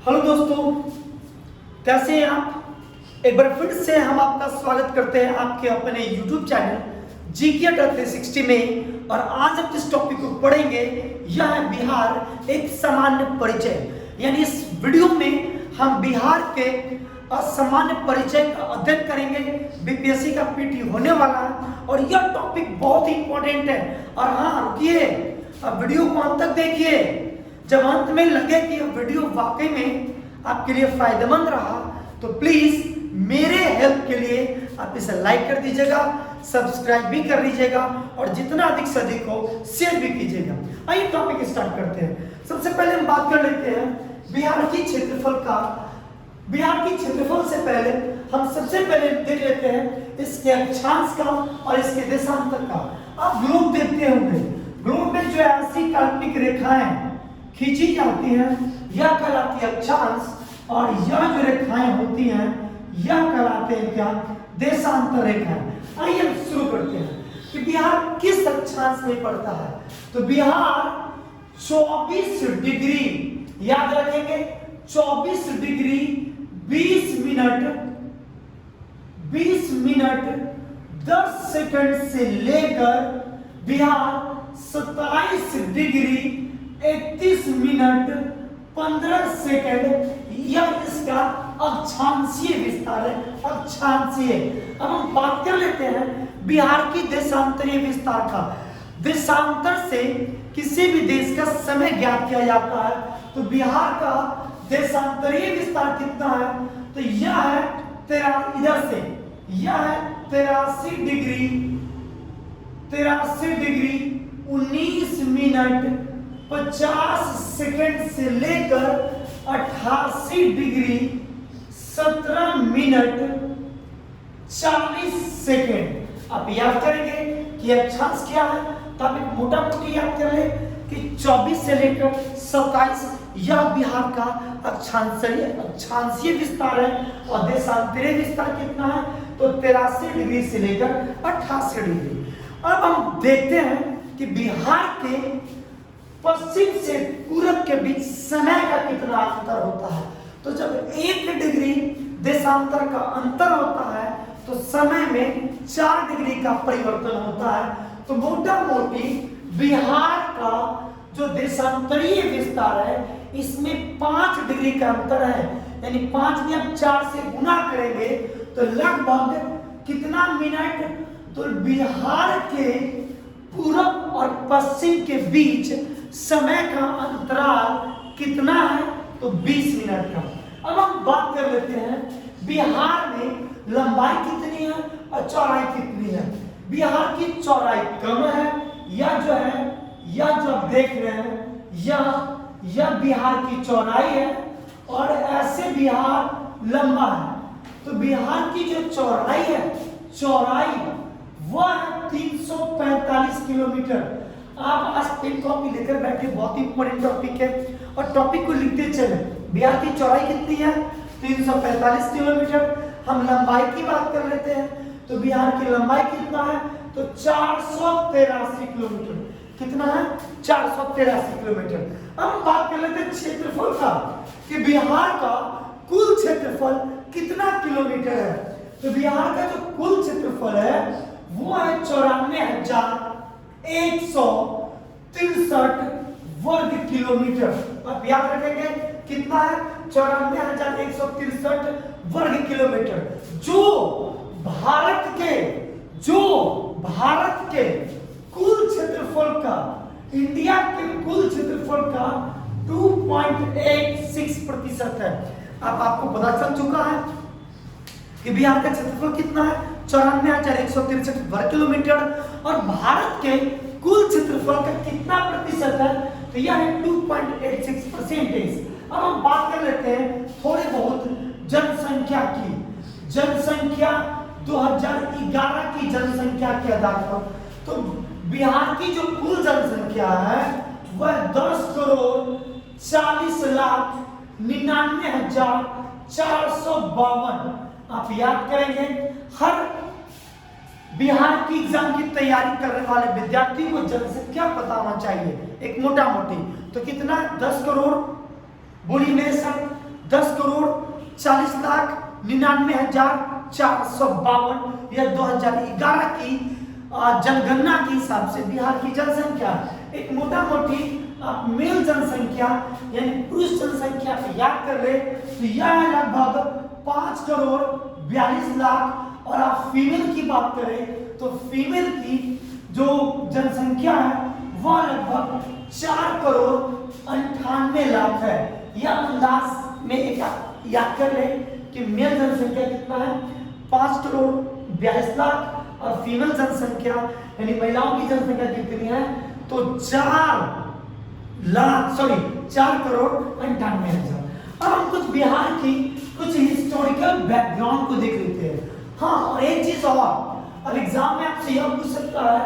Hello दोस्तों, कैसे हैं आप। एक बार फिर से हम आपका स्वागत करते हैं आपके अपने YouTube चैनल जीके 360 में। और आज हम जिस टॉपिक को पढ़ेंगे यह है बिहार एक सामान्य परिचय। यानी इस वीडियो में हम बिहार के सामान्य परिचय का अध्ययन करेंगे। बीपीएससी का पीटी होने वाला है और यह टॉपिक बहुत ही इंपॉर्टेंट है। और हाँ रुकिए, वीडियो को अंत तक देखिए। जब अंत में लगे कि यह वीडियो वाकई में आपके लिए फायदेमंद रहा तो प्लीज मेरे हेल्प के लिए आप इसे लाइक कर दीजिएगा, सब्सक्राइब भी कर लीजिएगा और जितना अधिक से अधिक हो शेयर भी कीजिएगा। आइए टॉपिक स्टार्ट करते हैं। सबसे पहले हम बात कर लेते हैं बिहार की क्षेत्रफल का। बिहार की क्षेत्रफल से पहले हम सबसे पहले देख लेते हैं इसके अक्षांश का और इसके देशांतर का। आप ग्लोब देखते होंगे, ग्लोब में जो ऐसी काल्पनिक रेखाएं खींची जाती हैं यह कहलाती है अक्षांश और यह जो रेखाएं होती हैं यह कहलाते हैं क्या, देशांतर रेखाएं। आइए हम शुरू करते हैं कि बिहार किस अक्षांश में पड़ता है। तो बिहार 24 डिग्री, याद रखेंगे 24 डिग्री 20 मिनट 10 सेकंड से लेकर बिहार 27 डिग्री 31 मिनट 15 सेकंड, यह इसका अक्षांशीय विस्तार है। अक्षांशीय। अब हम बात कर लेते हैं बिहार की देशांतरीय विस्तार का। देशांतर से किसी भी देश का समय ज्ञात किया जाता है। तो बिहार का देशांतरीय विस्तार कितना है, तो यह है इधर से यह है 83 डिग्री 19 मिनट 50 सेकंड से लेकर 88 डिग्री 17 मिनट 40 सेकंड। आप याद करेंगे कि अक्षांश क्या है, तो आप एक मोटा मोटी याद कर ले कि 24 से लेकर 27 यह बिहार का अक्षांशीय विस्तार है। और देशांतरीय विस्तार कितना है, तो 83 डिग्री से लेकर 88 डिग्री। अब हम देखते हैं कि बिहार के पश्चिम से पूरब के बीच समय का कितना अंतर होता है। तो जब 1 डिग्री देशांतर का अंतर होता है तो समय में 4 डिग्री का परिवर्तन होता है। तो मोटा मोटी बिहार का जो देशांतरीय विस्तार है इसमें 5 डिग्री का अंतर है। यानी 5 में हम 4 से गुना करेंगे तो लगभग कितना मिनट, तो बिहार के पूरब और पश्चिम के बीच समय का अंतराल कितना है, तो 20 मिनट का। अब हम बात कर लेते हैं बिहार में लंबाई कितनी है और चौड़ाई कितनी है। बिहार की चौड़ाई कम है, यह जो आप देख रहे हैं यह बिहार की चौड़ाई है और ऐसे बिहार लंबा है। तो बिहार की जो चौड़ाई वह है 345 किलोमीटर। आप आज पेन कॉपी लेकर बैठे, बहुत ही इंपॉर्टेंट टॉपिक है और टॉपिक को लिखते चले। बिहार की चौड़ाई कितनी है, 345 किलोमीटर। हम लंबाई की बात कर लेते हैं तो बिहार की लंबाई कितना है, तो 483 किलोमीटर। कितना है, 483 किलोमीटर। अब हम बात कर लेते हैं क्षेत्रफल का कि बिहार का कुल क्षेत्रफल कितना किलोमीटर है। तो बिहार का जो कुल क्षेत्रफल है वो है 94,163 वर्ग किलोमीटर। आप याद रखेंगे कितना है, 94,163 वर्ग किलोमीटर, जो भारत के कुल क्षेत्रफल का, इंडिया के कुल क्षेत्रफल का 2.86% है। अब आपको पता चल चुका है कि बिहार का क्षेत्रफल कितना है, 94,163 वर्ग किलोमीटर। और भारत के कुल क्षेत्रफल का कितना प्रतिशत है, तो यह है 2.86%। अब हम बात कर लेते हैं थोड़े बहुत जनसंख्या की। जनसंख्या 2011 की जनसंख्या के आधार पर, तो बिहार की जो कुल जनसंख्या है वह 10,99,452। आप याद करेंगे, हर बिहार की एग्जाम की तैयारी करने वाले विद्यार्थी को जनसंख्या पता होना चाहिए एक मोटा मोटी। तो कितना, 10 करोड़, बोलिए मेरे साथ, 10,40,99,452 यह 2011 की जनगणना के हिसाब से बिहार की जनसंख्या। एक मोटा मोटी आप मेल जनसंख्या यानी पुरुष जनसंख्या को याद कर ले तो यह लगभग 5,42,00,000 और आप फीमेल की बात करें तो फीमेल की जो जनसंख्या है वह लगभग 4,98,00,000 है। यह अंदाज में एक याद कर ले कि मेल जनसंख्या कितना है 5,42,00,000 और फीमेल जनसंख्या यानी महिलाओं की जनसंख्या कितनी है तो 4,98,00,000। अब हम कुछ बिहार की कुछ हिस्टोरिकल बैकग्राउंड को देख लेते हैं। हाँ, और एक चीज और, अब एग्जाम में आपसे यह पूछ सकता है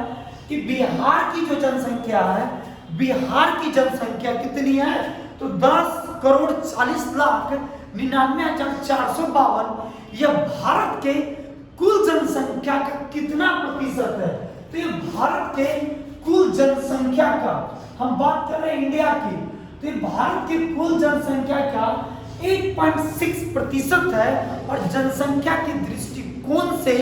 कि बिहार की जो जनसंख्या है, बिहार की जनसंख्या कितनी है तो 10,40,99,452। यह भारत के कुल जनसंख्या का कितना प्रतिशत है तो ये भारत के कुल जनसंख्या का, हम बात कर रहे हैं इंडिया की, तो ये भारत के कुल जनसंख्या का 8.6% है। और जनसंख्या के दृष्टिकोण से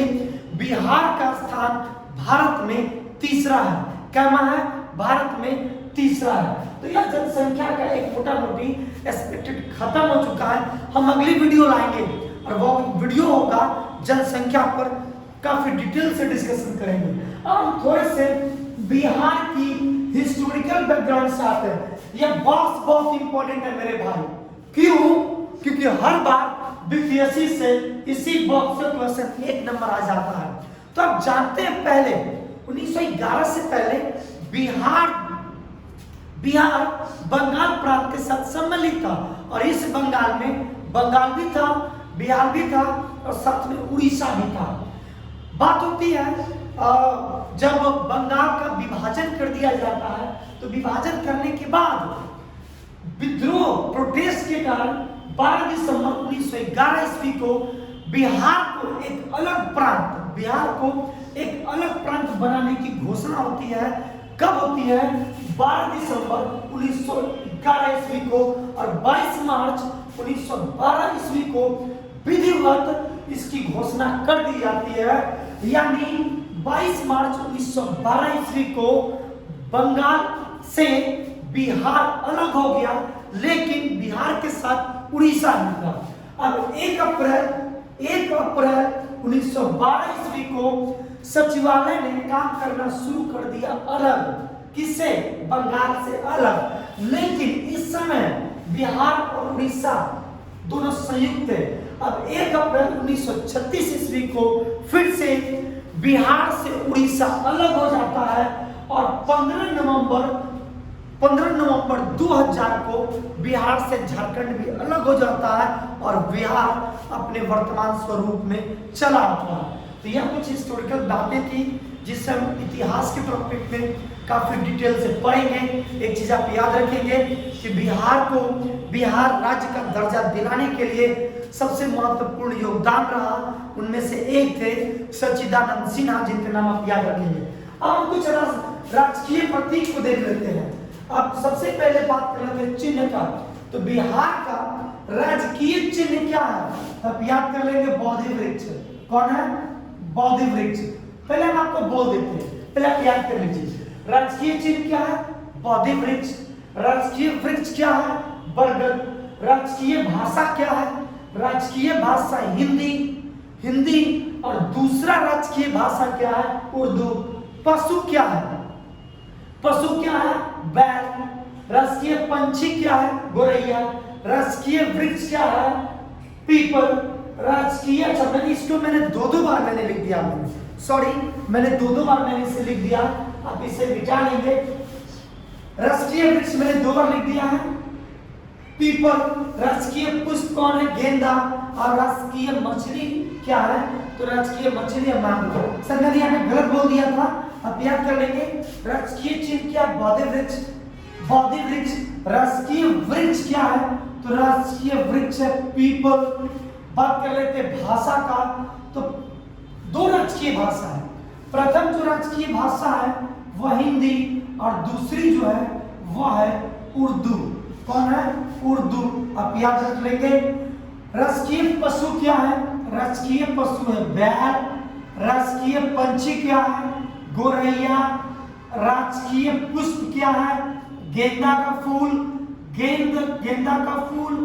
बिहार का स्थान भारत में तीसरा है। क्या है? भारत में तीसरा है। तो यह जनसंख्या का एक मोटा मोटी एक्सपेक्टेड खत्म हो चुका है। हम अगली वीडियो लाएंगे और वो वीडियो होगा जनसंख्या पर, काफी डिटेल से डिस्कशन करेंगे। अब हम थोड़े से बिहार की हिस्टोरिकल बैकग्राउंड से आते हैं। यह बहुत इंपॉर्टेंट है मेरे भाई। क्यों? क्योंकि हर बार बीपीएससी से इसी बॉक्स से क्वेश्चन 1 नंबर आ जाता है। तो आप जानते हैं पहले 1911 से पहले बिहार बंगाल प्रांत के साथ सम्मिलित था और इस बंगाल में बंगाल भी था, बिहार भी था और साथ में उड़ीसा भी था। बात होती है जब बंगाल का विभाजन कर दिया जाता है तो विभाजन करने के बाद विद्रोह प्रोटेस्ट के कारण 12 दिसंबर 1911 ईस्वी को बिहार को एक अलग प्रांत बनाने की घोषणा होती है। कब होती है? 12 दिसंबर 1911 ईस्वी को और 22 मार्च 1912 ईस्वी को विधिवत इसकी घोषणा कर दी जाती है। यानी 22 मार्च 1912 ईस्वी को बंगाल से बिहार अलग हो गया, लेकिन बिहार के साथ उड़ीसा भी था। अब 1 अप्रैल 1912 ईस्वी को सचिवालय ने काम करना शुरू कर दिया अलग, किससे? बंगाल से अलग। लेकिन इस समय बिहार और उड़ीसा दोनों संयुक्त थे। अब 1 अप्रैल 1936 ईस्वी को फिर से बिहार से उड़ीसा अलग हो जाता है और 15 नवंबर 2000 को बिहार से झारखंड भी अलग हो जाता है और बिहार अपने वर्तमान स्वरूप में चला आता है। तो यह कुछ हिस्टोरिकल बातें थी जिससे हम इतिहास के टॉपिक में काफी डिटेल से पढ़ेंगे। एक चीज आप याद रखेंगे कि बिहार राज्य का दर्जा दिलाने के लिए सबसे महत्वपूर्ण योगदान रहा, उनमें से एक थे सच्चिदानंद सिन्हा, जिनके नाम आप याद रखेंगे। अब हम कुछ राजकीय प्रतीक को देख लेते हैं। अब सबसे पहले बात कर लेते हैं चिन्ह का। तो बिहार का राजकीय चिन्ह क्या है? आप याद कर लेंगे बोधि वृक्ष। कौन है? बोधि वृक्ष। पहले हम आपको बोल देते हैं, पहले आप याद कर लीजिए। राजकीय चिन्ह क्या है? बोधि वृक्ष। राजकीय वृक्ष क्या है? बरगद। राजकीय भाषा क्या है? राजकीय भाषा हिंदी और दूसरा राजकीय भाषा क्या है? उर्दू। पशु क्या है? बैल। राजकीय पंछी क्या है? गोरैया। राजकीय वृक्ष क्या है? पीपल। राजकीय, अच्छा मैंने दो बार मैंने लिख दिया, सॉरी मैंने दो बार मैंने इसे लिख दिया, आप इसे मिटा लेंगे। राजकीय वृक्ष मैंने 2 बार लिख दिया है, पीपल। राजकीय पुष्प कौन है? गेंदा। और राजकीय मछली क्या है? तो राजकीय मछली है मांगुर। सर मैंने यहाँ पे गलत बोल दिया था, आप याद कर लेंगे। राजकीय चिन्ह क्या? बोधि वृक्ष। राजकीय वृक्ष क्या है? तो राजकीय वृक्ष है पीपल। बात कर लेते हैं भाषा का, तो 2 राजकीय भाषा है। प्रथम जो राजकीय भाषा है वह हिंदी और दूसरी जो है वह है उर्दू। कौन है? उर्दू। आप याद रख लेंगे। राजकीय पशु क्या है? राजकीय पशु है बैल। राजकीय पंछी क्या है? गोरैया। राजकीय पुष्प क्या है? गेंदा का फूल, गेंदा का फूल।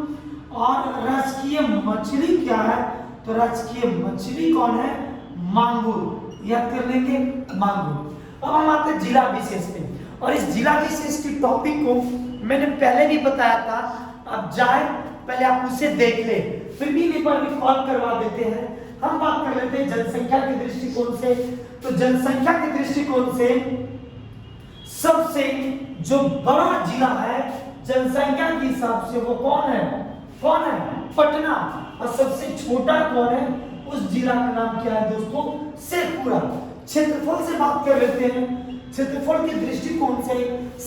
और राजकीय मछली क्या है? तो राजकीय मछली कौन है? मांगुर। याद कर लेंगे, मांगुर। अब हम आते हैं जिला विशेष पे, और इस जिला विशेष की टॉपिक को मैंने पहले भी बताया था। अब जाए पहले आप उसे देख ले, फिर भी एक बार रिकॉल करवा देते हैं। हम बात कर लेते हैं जनसंख्या के दृष्टिकोण से। तो जनसंख्या के दृष्टिकोण से सबसे जो बड़ा जिला है जनसंख्या के हिसाब से वो कौन है? कौन है? पटना। और सबसे छोटा कौन है? उस जिला का नाम क्या है दोस्तों? शेखपुरा। क्षेत्रफल से बात कर लेते हैं। क्षेत्रफल के दृष्टिकोण से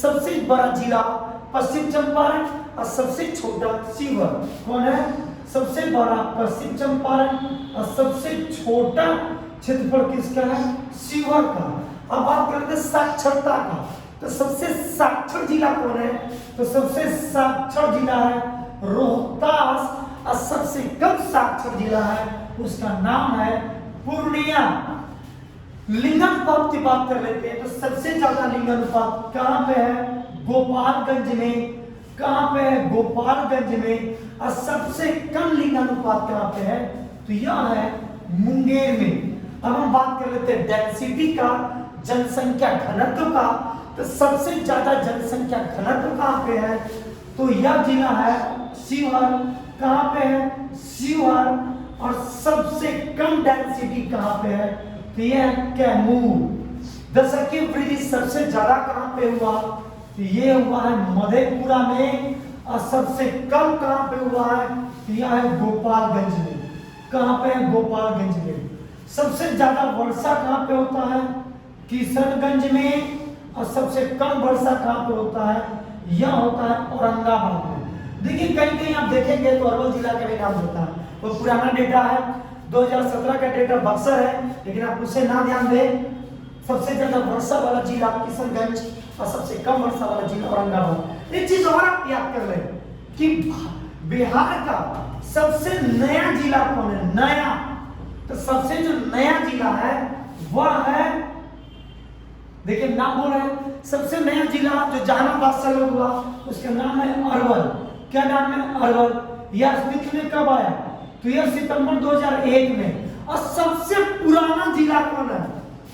सबसे बड़ा जिला पश्चिम चंपारण और सबसे छोटा शिवहर। कौन है? सबसे बड़ा पश्चिम चंपारण और सबसे छोटा क्षेत्रफल किसका है? शिवहर का। अब बात करते हैं साक्षरता का। तो सबसे साक्षर जिला कौन है? तो सबसे साक्षर जिला है रोहतास। और सबसे कम साक्षर जिला है, उसका नाम है पूर्णिया। लिंगानुपात की बात कर लेते हैं। तो सबसे ज्यादा लिंगानुपात कहां पे है? गोपालगंज में। कहां पे है? गोपालगंज में। और सबसे कम लिंगानुपात कहां पे है? तो यह है मुंगेर में। अब हम बात कर लेते हैं डेंसिटी का, जनसंख्या घनत्व का। तो सबसे ज्यादा जनसंख्या घनत्व कहां पे है? तो यह जिला है शिवहर। कहां पे है? शिवहर। और सबसे कम डेंसिटी कहां पे है? तो यह है कैमूर। जनसंख्या वृद्धि सबसे ज्यादा कहां पे हुआ? तो ये हुआ है मधेपुरा में। और सबसे कम कहां पे हुआ है? तो यह है गोपालगंज में। कहां पे है? गोपालगंज में। सबसे ज्यादा वर्षा कहां पे होता है? किशनगंज में। और सबसे कम वर्षा कहां पे होता है? यह होता है औरंगाबाद में। देखिए कहीं कहीं आप देखेंगे तो अरवल जिला का भी नाम होता है। वो पुराना डेटा है, 2017 का डेटा बक्सर है, लेकिन आप उसे ना ध्यान दें। सबसे ज्यादा वर्षा वाला जिला किशनगंज और सबसे कम वर्षा वाला जिला औरंगाबाद। एक चीज और आप याद कर लें कि बिहार का सबसे नया जिला कौन है? नया। तो सबसे जो नया जिला है वह है, देखिए नाम बोल रहे हैं, सबसे नया जिला जो जहानाबाद से अलग हुआ उसका नाम है अरवल। क्या नाम है? अरवल। यह अस्तित्व में कब आया? तो यह सितंबर 2001 में। और सबसे पुराना जिला कौन है?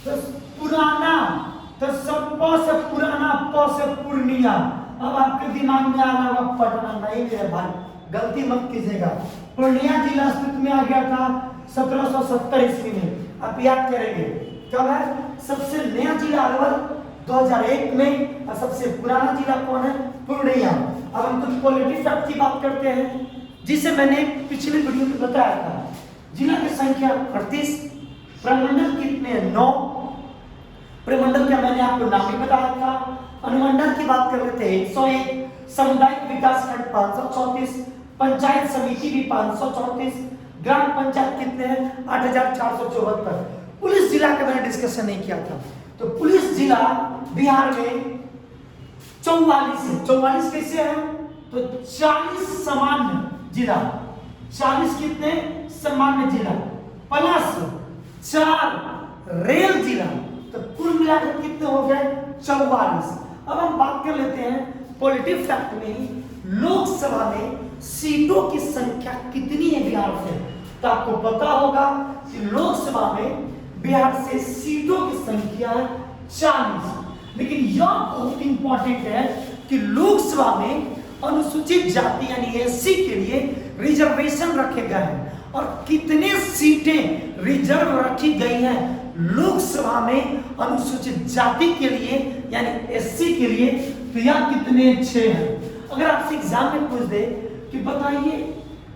तो पुराना, तो सब प से पुराना, प से पूर्णिया। अब आपके दिमाग में आ रहा होगा पटना। नहीं मेरे भाई, गलती मत कीजिएगा। पूर्णिया जिला अस्तित्व में आ गया था 1770 ईस्वी में। आप याद करेंगे कब है? सबसे नया जिला अरवल 2001 में। और सबसे पुराना जिला कौन है? पूर्णिया। अब हम कुछ पॉलिटिक्स फैक्ट की बात करते हैं, जिसे मैंने पिछले वीडियो में बताया था। जिला की संख्या 38, प्रमंडल कितने? 9। प्रमंडल का मैंने आपको नाम भी बताया था। अनुमंडल की बात कर लेते हैं 101, सामुदायिक विकास खंड 534, पंचायत समिति भी 534, ग्राम पंचायत कितने हैं? 8474। पुलिस जिला का मैंने डिस्कशन नहीं किया था। तो पुलिस जिला बिहार में 44 है। 44 कैसे है? तो 40 सामान्य जिला, 40 कितने सामान्य जिला प्लस 4 रेल जिला, तो कुल मिलाकर कितने हो गए? 44। अब हम बात कर लेते हैं पॉलिटिकल फैक्ट में ही, लोकसभा में सीटों की संख्या कितनी है बिहार से? तो आपको पता होगा कि लोकसभा में बिहार से सीटों की संख्या है 40। लेकिन यह बहुत इंपॉर्टेंट है कि लोकसभा में अनुसूचित जाति यानी एससी के लिए रिजर्वेशन रखे गए हैं। और कितने सीटें रिजर्व रखी गई हैं लोकसभा में अनुसूचित जाति के लिए यानी एससी के लिए? तो यह कितने? 6 हैं। अगर आपसे एग्जाम में पूछ दे कि बताइए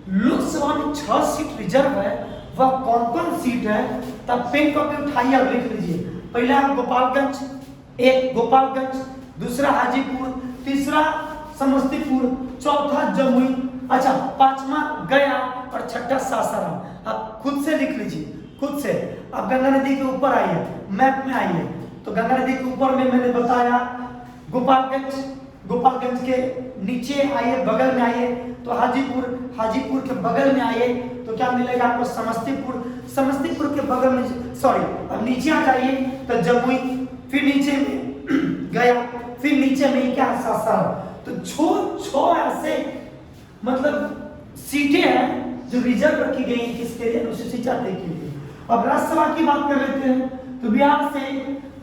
लोकसभा में 6 सीट रिजर्व है, वह कौन कौन सीट है, तब पेन कॉपी उठाइए और लिख लीजिए। पहला गोपालगंज, एक गोपालगंज, दूसरा हाजीपुर, तीसरा समस्तीपुर, चौथा जमुई, अच्छा 5वां गया और 6ठा सासाराम। आप खुद से लिख लीजिए, खुद से। अब गंगा नदी के ऊपर आइए, मैप में आइए। तो गंगा नदी के ऊपर में मैंने बताया गोपालगंज, गोपालगंज के नीचे आइए, बगल में आइए तो हाजीपुर, हाजीपुर के बगल में आइए तो क्या मिलेगा आपको समस्तीपुर, समस्तीपुर के बगल में सॉरी अब नीचे आ जाइए तो जमुई, फिर नीचे में गया, फिर नीचे में क्या सासाराम। तो छो ऐसे मतलब सीटें हैं जो रिजर्व रखी गई हैं किसके लिए, अनुसूचित जाति के लिए। अब राज्यसभा की बात कर लेते हैं तो बिहार से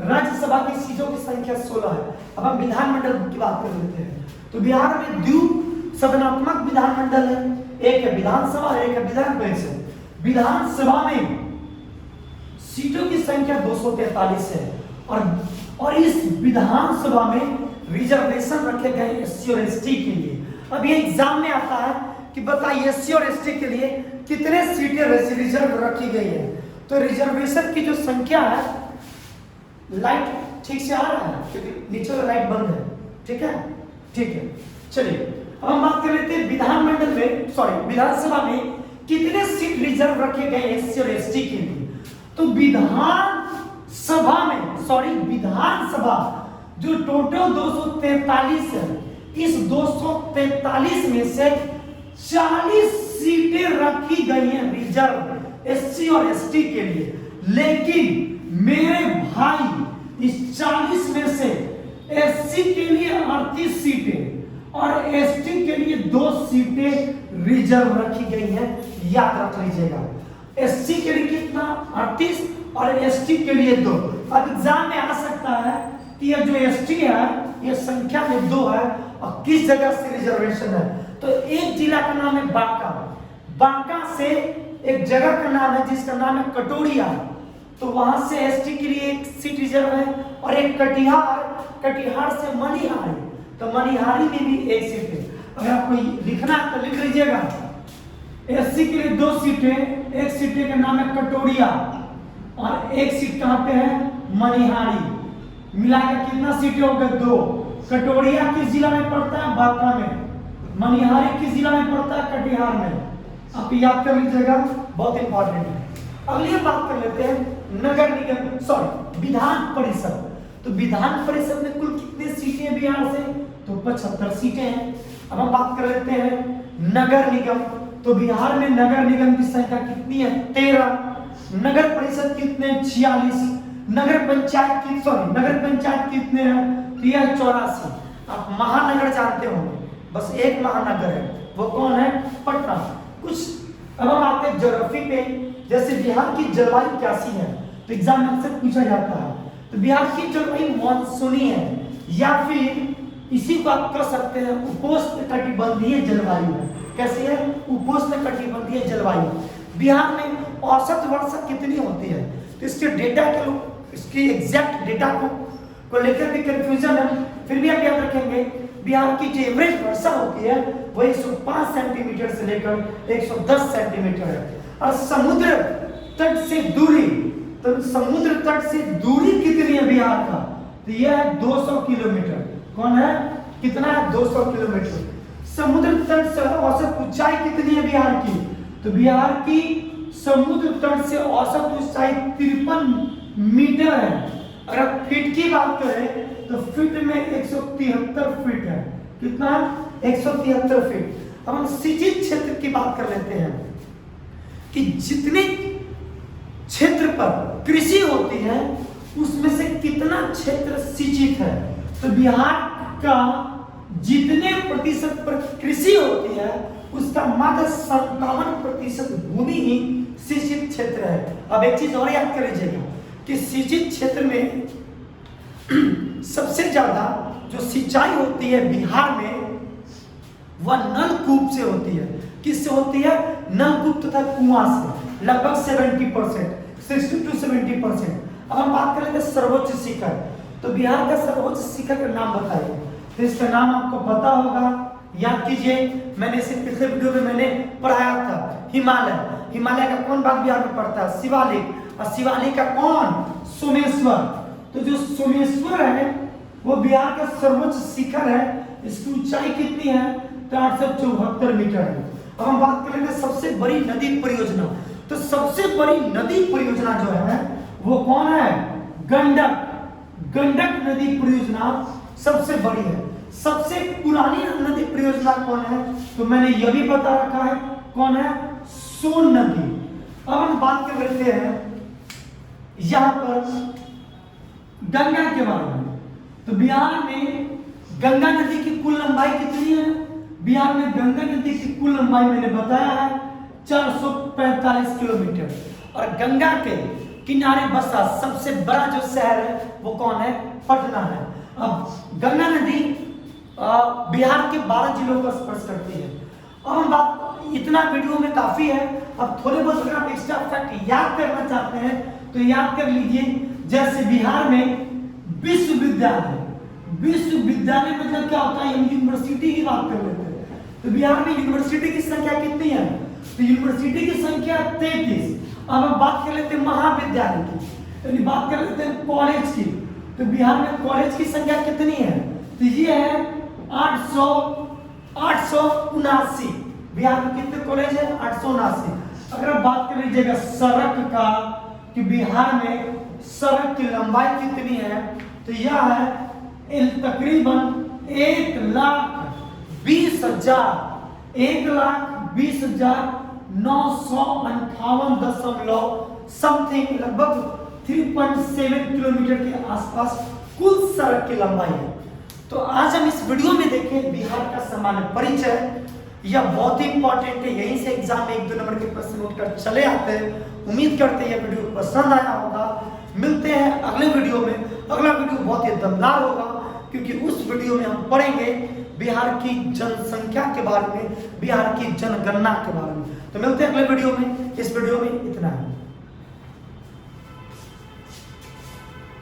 राज्यसभा की सीटों की संख्या 16 है। अब हम विधानमंडल की बात कर लेते हैं तो बिहार में द्वि सदनात्मक विधानमंडल है, एक है विधानसभा, एक है विधान परिषद। विधानसभा में सीटों की संख्या 243 है और इस विधानसभा में रिजर्वेशन रखे गए एससी और एसटी के लिए। अब ये एग्जाम में आता है कि बताइए एससी और एसटी के लिए कितने सीटें रिजर्व रखी गई है। तो रिजर्वेशन की जो संख्या है, लाइट ठीक से आ रहा है क्योंकि नीचे वाला लाइट बंद है, ठीक है, ठीक है। चलिए अब हम बात कर लेते हैं विधानमंडल में सॉरी विधानसभा में कितने सीट रिजर्व रखे गए एससी और एसटी के लिए। तो विधानसभा में सॉरी विधानसभा जो टोटल 243 है, इस 243 में से 40 सीटें रखी गई हैं रिजर्व एससी और एसटी के लिए। लेकिन मेरे भाई इस 40 में से एससी के लिए 38 सीटें और एसटी के लिए 2 सीटें रिजर्व रखी गई हैं, याद रख लीजिएगा। एससी के लिए कितना 38 और एसटी के लिए 2। अब एग्जाम में आ सकता है कि ये जो एसटी है ये संख्या में 2 है और किस जगह से रिजर्वेशन है। तो एक जिला का नाम है बांका, बांका से एक जगह का नाम है जिसका नाम है कटोरिया, तो वहां से एसटी के लिए एक सीट रिजर्व है। और एक कटिहार, कटिहार से मनिहारी, तो मनिहारी में भी एक सीट है। अगर आपको लिखना है तो लिख लीजिएगा, एससी के लिए 2 सीटें, एक सीट का नाम है कटोरिया और एक सीट कहाँ पे है मनिहारी। मिलाकर कितना सीटें हो गए 2। कटोरिया किस जिला में पड़ता है, बांका में। मनिहारी किस जिला में पड़ता है, कटिहार में। आप याद कर लीजिएगा, बहुत इंपॉर्टेंट है। अगली बात कर लेते हैं नगर निगम सॉरी विधान परिषद। तो विधान परिषद में कुल कितने सीटें हैं बिहार से, तो 75 सीटें हैं। अब हम बात कर लेते हैं नगर निगम। तो बिहार में नगर निगम की संख्या कितनी है, 13। नगर परिषद कितने, 46। नगर पंचायत की सॉरी नगर पंचायत कितने हैं, तो यह 84। आप महानगर जानते होंगे, बस एक महानगर है, वो कौन है, पटना। कुछ अब हम आते हैं ज्योग्राफी पे, जैसे बिहार की जलवायु कैसी है, तो एग्जाम में अक्सर पूछा जाता है। तो बिहार की जलवायु मानसूनी है या फिर इसी को आप कह सकते हैं उपोष्णकटिबंधीय जलवायु है। कैसी है, उपोष्णकटिबंधीय जलवायु। बिहार में औसत वर्षा कितनी होती है, तो इसके डेटा के लोग इसकी एग्जैक्ट डेटा को लेकर भी कंफ्यूजन है, फिर भी आप याद रखेंगे बिहार की जो एवरेज वर्षा होती है वो 105 सेंटीमीटर से लेकर 110 सेंटीमीटर है। और समुद्र तट से दूरी, तो समुद्र तट से दूरी कितनी है बिहार का, तो यह है 200 किलोमीटर। कौन है, कितना है, 200 किलोमीटर। समुद्र तट से औसत ऊंचाई कितनी है बिहार की, तो बिहार की समुद्र तट से औसत ऊंचाई 53 मीटर है। अगर फीट की बात करें तो फीट में 173 फीट है। कितना, 173 फीट। अब हम सिंचित क्षेत्र की बात कर लेते हैं कि जितने क्षेत्र पर कृषि होती है उसमें से कितना क्षेत्र सिंचित है। तो बिहार का जितने प्रतिशत पर कृषि होती है उसका मात्र 57% भूमि ही सिंचित क्षेत्र है। अब एक चीज और याद कर लीजिएगा कि सिंचित क्षेत्र में सबसे ज्यादा जो सिंचाई होती है बिहार में वह नलकूप से होती है। किससे होती है, नलकूप तथा कुआं से, लगभग 70%, 60 to 70%। अब हम बात कर लेते हैं सर्वोच्च शिखर। तो बिहार का सर्वोच्च शिखर का नाम बताइए, तो इसका नाम आपको पता होगा, याद कीजिए। मैंने इसे पिछले वीडियो में मैंने पढ़ाया था, हिमालय। हिमालय का कौन भाग बिहार में पड़ता है, शिवालिक। और शिवालिक का कौन, सोमेश्वर। तो जो सोमेश्वर है वो बिहार का सर्वोच्च शिखर है। इसकी ऊंचाई कितनी है, तो 874 मीटर है। अब हम बात करेंगे सबसे बड़ी नदी परियोजना। तो सबसे बड़ी नदी परियोजना जो है वो कौन है, गंडक। गंडक नदी परियोजना सबसे बड़ी है। सबसे पुरानी नदी परियोजना कौन है? तो मैंने यह भी बता रखा है, कौन है? सोन नदी। अब हम बात कर लेते हैं यहां पर गंगा के बारे में। तो बिहार में गंगा नदी की कुल लंबाई कितनी है? बिहार में गंगा नदी की कुल लंबाई मैंने बताया है 445 किलोमीटर। और गंगा के किनारे बसा सबसे बड़ा जो शहर है वो कौन है? पटना है। अब गंगा नदी बिहार के 12 जिलों को स्पर्श करती है। अब हम बात, इतना वीडियो में काफी है। अब थोड़े बहुत अगर आप एक्स्ट्रा फैक्ट याद करना चाहते हैं तो याद कर लीजिए। जैसे बिहार में विश्वविद्यालय, विश्वविद्यालय मतलब क्या होता है? हम यूनिवर्सिटी की बात कर लेते हैं। तो बिहार में यूनिवर्सिटी की संख्या कितनी है? तो यूनिवर्सिटी की संख्या 33। अब हम बात कर लेते हैं महाविद्यालय की, यानी बात कर लेते हैं कॉलेज की। तो बिहार में कॉलेज की संख्या कितनी है? तो ये है 879। बिहार में कितने कॉलेज है? 879। अगर आप बात कर लीजिएगा सड़क का कि बिहार में सड़क की लंबाई कितनी है, तो यह है तकरीबन 1,20,958 समथिंग, लगभग 3.7 किलोमीटर के आसपास कुल सड़क की लंबाई है। तो आज हम इस वीडियो में देखें बिहार का सामान्य परिचय। यह बहुत ही इंपॉर्टेंट है, यहीं से एग्जाम में 1-2 नंबर के प्रश्न उठकर चले आते हैं। उम्मीद करते हैं यह वीडियो पसंद आया होगा। मिलते हैं अगले वीडियो में। अगला वीडियो बहुत ही दमदार होगा क्योंकि उस वीडियो में हम पढ़ेंगे बिहार की जनसंख्या के बारे में, बिहार की जनगणना के बारे में। तो मिलते हैं अगले वीडियो में। इस वीडियो में इतना है।